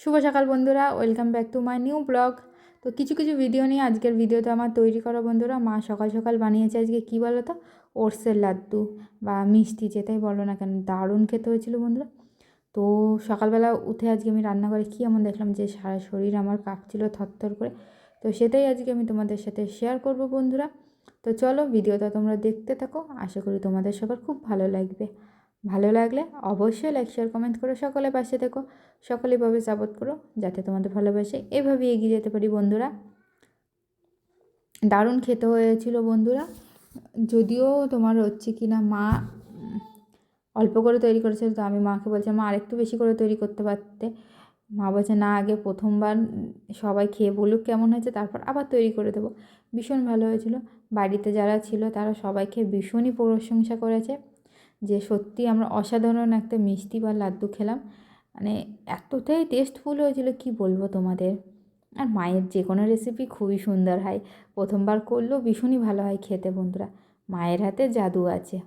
শুভ সকাল বন্ধুরা, welcome back to my new blog. তো কিছু কিছু ভিডিও নিয়ে আজকের ভিডিওতে আমার তৈরি করা বন্ধুরা। মা সকাল সকাল বানিয়েছে আজকে কী বলো তো, ওটসের লাড্ডু বা মিষ্টি যেটাই বলো না কেন, দারুণ খেতে হয়েছিল বন্ধুরা। তো সকালবেলা উঠে আজকে আমি রান্না করে কী এমন দেখলাম যে সারা শরীর আমার কাঁপছিল থরথর করে। তো সেটাই আজকে আমি তোমাদের সাথে শেয়ার করব বন্ধুরা। তো চলো ভিডিওটা তোমরা দেখতে থাকো, আশা করি তোমাদের সবার খুব ভালো লাগবে। ভালো লাগলে অবশ্যই লাইক শেয়ার কমেন্ট করে সকলে পাশে থেকো, সকলেভাবে সাপোর্ট করো যাতে তোমাদের ভালোবাসে এভাবেই এগিয়ে যেতে পারি বন্ধুরা। দারুণ খেতে হয়েছিল বন্ধুরা। যদিও তোমার হচ্ছে কি না, মা অল্প করে তৈরি করেছিল, তো আমি মাকে বলছি মা আরেকটু বেশি করে তৈরি করতে পারতে। মা বলছে না, আগে প্রথমবার সবাই খেয়ে বলুক কেমন হয়েছে, তারপর আবার তৈরি করে দেবো। ভীষণ ভালো হয়েছিল। বাড়িতে যারা ছিল তারা সবাই খেয়ে ভীষণই প্রশংসা করেছে যে সত্যি আমরা অসাধারণ একটা মিষ্টি বা লাড্ডু খেলাম। মানে এতটাই টেস্টফুল হয়েছিল কি বলবো তোমাদের। আর মায়ের যে কোনো রেসিপি খুবই সুন্দর হয়, প্রথমবার করলেও ভীষণই ভালো হয় খেতে বন্ধুরা। মায়ের হাতে জাদু আছে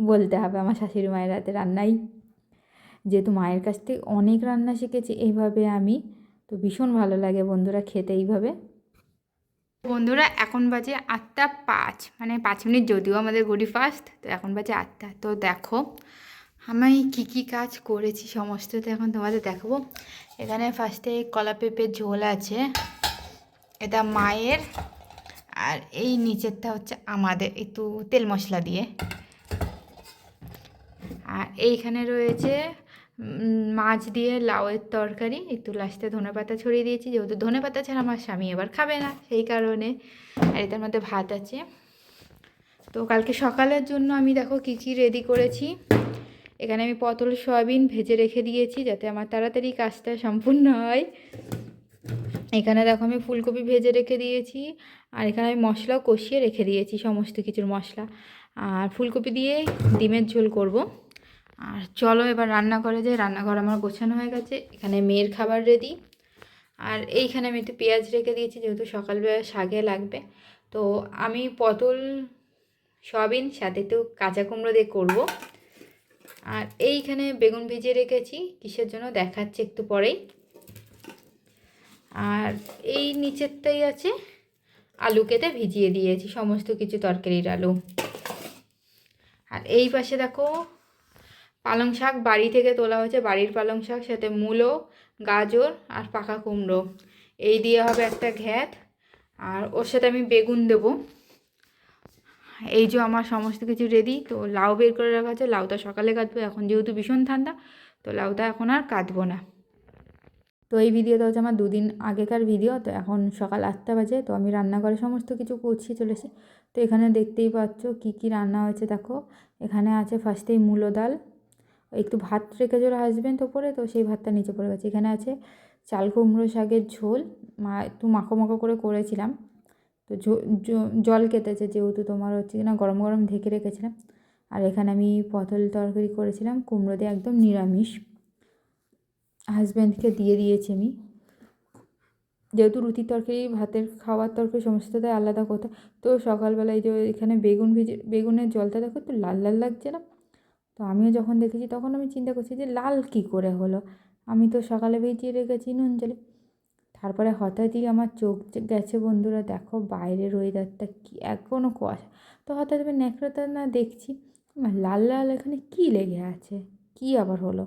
বলতে হবে, আমার শাশুড়ি মায়ের হাতে রান্নাই, যেহেতু মায়ের কাছ থেকে অনেক রান্না শিখেছি এইভাবে আমি। তো ভীষণ ভালো লাগে বন্ধুরা খেতে এইভাবে। বন্ধুরা এখন বাজে 8টা 5, মানে 5 মিনিট, যদিও আমাদের ঘড়ি ফাস্ট, তো এখন বাজে 8টা। তো দেখো আমি কী কী কাজ করেছি সমস্ত তো এখন তোমাদের দেখাবো। এখানে ফার্স্টে কলা পেঁপের ঝোল আছে, এটা মায়ের। আর এই নিচেরটা হচ্ছে আমাদের, একটু তেল মশলা দিয়ে। আর এইখানে রয়েছে মাছ দিয়ে লাউয়ের তরকারি, একটু লাস্টে ধনেপাতা ছড়িয়ে দিয়েছি, যেহেতু ধনেপাতা ছাড়া আমার স্বামী এবার খাবে না সেই কারণে। আর এটার মধ্যে ভাত আছে। তো কালকে সকালের জন্য আমি দেখো কী কী রেডি করেছি। এখানে আমি পটল সয়াবিন ভেজে রেখে দিয়েছি যাতে আমার তাড়াতাড়ি কাজটা সম্পূর্ণ হয়। এখানে দেখো আমি ফুলকপি ভেজে রেখে দিয়েছি, আর এখানে আমি মশলাও কষিয়ে রেখে দিয়েছি, সমস্ত কিছুর মশলা। আর ফুলকপি দিয়ে ডিমের ঝোল করব। আর চলো এবার রান্নাঘরে যাই। রান্নাঘর আমার গোছানো হয়ে গেছে, এখানে মেয়ের খাবার রেডি। আর এইখানে আমি একটু পেঁয়াজ রেখে দিয়েছি, যেহেতু সকালবেলা শাকে লাগবে। তো আমি পটল সয়াবিন সাথে একটু কাঁচা কুমড়ো দিয়ে করবো। আর এইখানে বেগুন ভিজিয়ে রেখেছি, কিসের জন্য দেখাচ্ছি একটু পরেই। আর এই নিচেরটাই আছে আলু কেটে ভিজিয়ে দিয়েছি, সমস্ত কিছু তরকারির আলু। আর এই পাশে দেখো পালং শাক বাড়ি থেকে তোলা হয়েছে, বাড়ির পালং শাক, সাথে মূলো, গাজর আর পাকা কুমড়ো, এই দিয়ে হবে একটা ঘ্যাট। আর ওর সাথে আমি বেগুন দেবো। এই যে আমার সমস্ত কিছু রেডি। তো লাউ বের করে রাখা আছে, লাউটা সকালে কাটবো, এখন যেহেতু ভীষণ ঠান্ডা তো লাউটা এখন আর কাটবো না। তো এই ভিডিওটা হচ্ছে আমার 2 দিন আগেকার ভিডিও। তো এখন সকাল 8টা বাজে, তো আমি রান্নাঘরে সমস্ত কিছু গুছিয়ে চলেছি। তো এখানে দেখতেই পাচ্ছ কি কি রান্না হয়েছে দেখো। এখানে আছে ফার্স্টেই মূলো ডাল, একটু ভাত রেখেছে ওর হাজব্যান্ড ওপরে, তো সেই ভাতটা নিচে পড়ে গেছে। এখানে আছে চাল কুমড়ো শাকের ঝোল, মা একটু মাখো মাখো করে করেছিলাম। তো জল কেটেছে, যেহেতু তোমার হচ্ছে কিনা গরম গরম ঢেকে রেখেছিলাম। আর এখানে আমি পটল তরকারি করেছিলাম কুমড়ো দিয়ে, একদম নিরামিষ, হাজব্যান্ডকে দিয়ে দিয়েছি আমি, যেহেতু রুটির তরকারি ভাতের খাওয়ার তরকারি সমস্তটাই আলাদা করতে। তো সকালবেলায় যে এখানে বেগুনের জলটা দেখো একটু লাল লাল লাগছে না। তো আমিও যখন দেখেছি তখন আমি চিন্তা করছি যে লাল কী করে হলো, আমি তো সকালে ভিজিয়ে রেখেছি নুন জলে। তারপরে হঠাৎই আমার চোখ গেছে বন্ধুরা, দেখো বাইরের ওয়েদারটা কি এখনও কুয়াশা। তো হঠাৎ আমি ন্যাকড়াটা না দেখছি লাল লাল এখানে কী লেগে আছে, কী আবার হলো।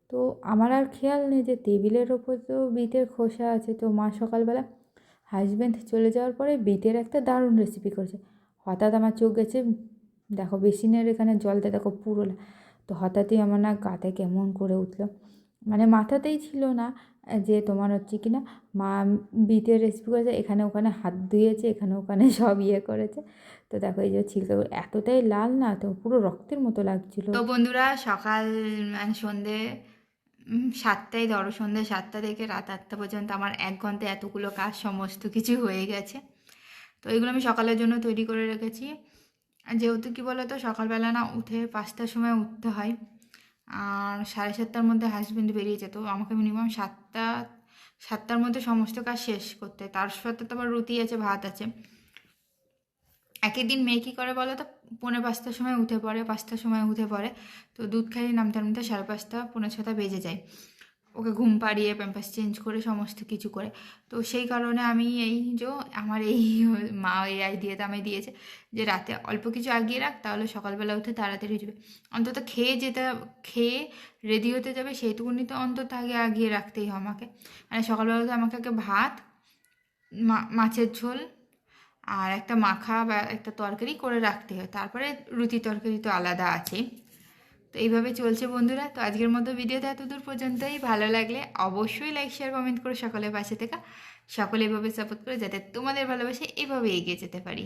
তো আমার আর খেয়াল নেই যে টেবিলের ওপর তো বিটের খোসা আছে। তো মা সকালবেলা হাজব্যান্ড চলে যাওয়ার পরে বিটের একটা দারুণ রেসিপি করেছে। হঠাৎ আমার চোখ গেছে, দেখো বেসিনের এখানে জলটা দেখো পুরো। তো হঠাৎই আমার না গাতে কেমন করে উঠলো, মানে মাথাতেই ছিল না যে তোমার হচ্ছে কি না মা বিটের রেসিপি করেছে, এখানে ওখানে হাত ধুয়েছে, এখানে ওখানে সব করেছে। তো দেখো এই যে ছিলকা এতটাই লাল না, তো পুরো রক্তের মতো লাগছিল। তো বন্ধুরা সকাল মানে সন্ধে 7টায় ধরো, সন্ধে 7টা থেকে রাত 8টা পর্যন্ত আমার 1 ঘন্টায় এতগুলো কাজ সমস্ত কিছু হয়ে গেছে। তো এগুলো আমি সকালের জন্য তৈরি করে রেখেছি। আর যেহেতু কী বলো তো, সকালবেলা না উঠে 5টার সময় উঠতে হয়, আর 7:30টার মধ্যে হাজব্যান্ড বেরিয়েছে, তো আমাকে মিনিমাম 7টার মধ্যে সমস্ত কাজ শেষ করতে হয়। তার সাথে তো আবার রুটি আছে, ভাত আছে। একই দিন মেয়ে কী করে বলো তো, 4:45টার সময় উঠে পড়ে, 5টার সময় উঠে পড়ে। তো দুধ খাইয়ে নামতে নামতে 5:30 5:45 বেজে যায়। ওকে ঘুম পাড়িয়ে প্যাম্পাস চেঞ্জ করে সমস্ত কিছু করে। তো সেই কারণে আমি আমার এই মা এই আইডিয়াটা আমায় দিয়েছে যে রাতে অল্প কিছু আগিয়ে রাখ, তাহলে সকালবেলা উঠে তাড়াতাড়ি উঠবে। অন্তত খেয়ে রেডি হতে যাবে সেইটুকুনি তো অন্তত আগে আগিয়ে রাখতেই হয় আমাকে। মানে সকালবেলা উঠে আমাকে আগে ভাত, মাছের ঝোল আর একটা মাখা বা একটা তরকারি করে রাখতে হয়, তারপরে রুটি তরকারি তো আলাদা আছে। তো এইভাবে চলছে বন্ধুরা। তো আজকের মতো ভিডিওটা এতদূর পর্যন্তই। ভালো লাগলে অবশ্যই লাইক শেয়ার কমেন্ট করে সকলের পাশে থেকে সকলে এভাবে সাপোর্ট করে, যাতে তোমাদের ভালোবাসে এভাবে এগিয়ে যেতে পারি।